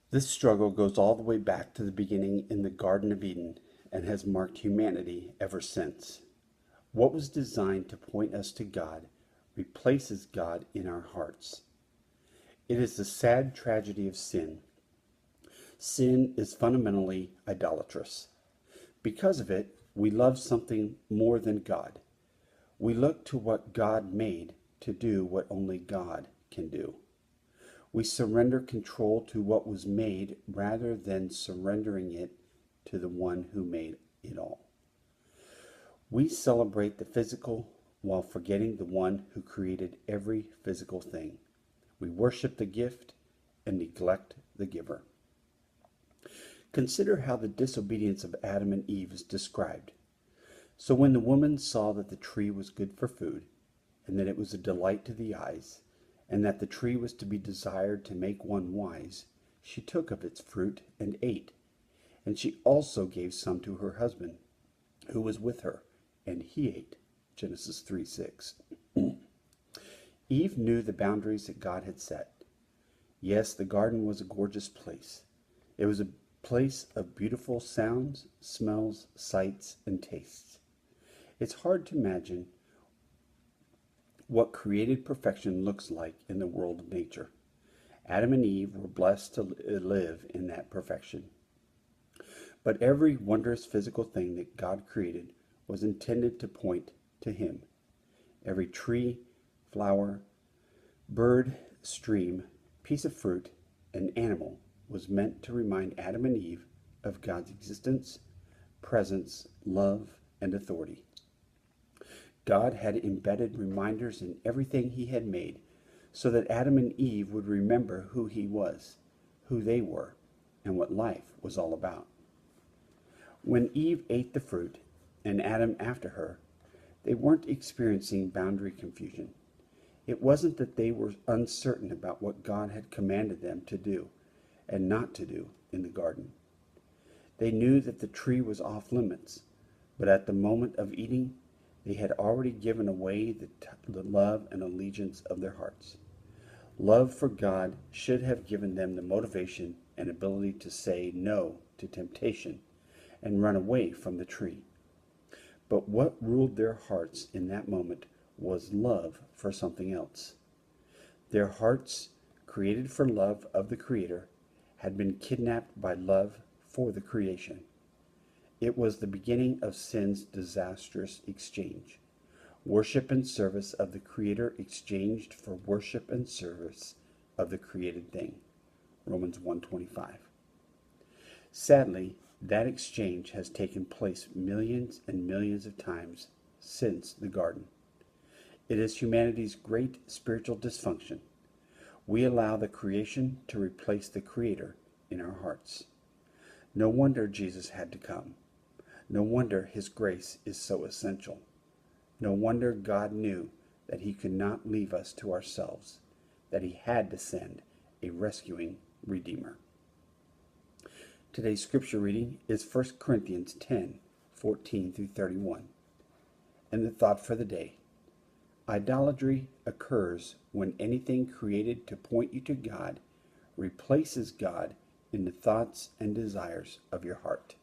This struggle goes all the way back to the beginning in the Garden of Eden and has marked humanity ever since. What was designed to point us to God replaces God in our hearts. It is the sad tragedy of sin. Sin is fundamentally idolatrous. Because of it, we love something more than God. We look to what God made to do what only God can do. We surrender control to what was made rather than surrendering it to the one who made it all. We celebrate the physical while forgetting the one who created every physical thing. We worship the gift and neglect the giver. Consider how the disobedience of Adam and Eve is described. So when the woman saw that the tree was good for food, and that it was a delight to the eyes, and that the tree was to be desired to make one wise, she took of its fruit and ate. And she also gave some to her husband, who was with her, and he ate. Genesis 3:6. Eve knew the boundaries that God had set. Yes, the garden was a gorgeous place. It was a place of beautiful sounds, smells, sights, and tastes. It's hard to imagine what created perfection looks like in the world of nature. Adam and Eve were blessed to live in that perfection. But every wondrous physical thing that God created was intended to point to Him. Every tree, flower, bird, stream, piece of fruit, and animal was meant to remind Adam and Eve of God's existence, presence, love, and authority. God had embedded reminders in everything He had made so that Adam and Eve would remember who He was, who they were, and what life was all about. When Eve ate the fruit, and Adam after her, they weren't experiencing boundary confusion. It wasn't that they were uncertain about what God had commanded them to do and not to do in the garden. They knew that the tree was off limits, but at the moment of eating, they had already given away the love and allegiance of their hearts. Love for God should have given them the motivation and ability to say no to temptation and run away from the tree. But what ruled their hearts in that moment was love for something else. Their hearts, created for love of the Creator, had been kidnapped by love for the creation. It was the beginning of sin's disastrous exchange. Worship and service of the Creator exchanged for worship and service of the created thing. Romans 1:25. Sadly, that exchange has taken place millions and millions of times since the garden. It is humanity's great spiritual dysfunction. We allow the creation to replace the Creator in our hearts. No wonder Jesus had to come. No wonder His grace is so essential. No wonder God knew that He could not leave us to ourselves, that He had to send a rescuing Redeemer. Today's scripture reading is 1 Corinthians 10:14 through 31. And the thought for the day: idolatry occurs when anything created to point you to God replaces God in the thoughts and desires of your heart.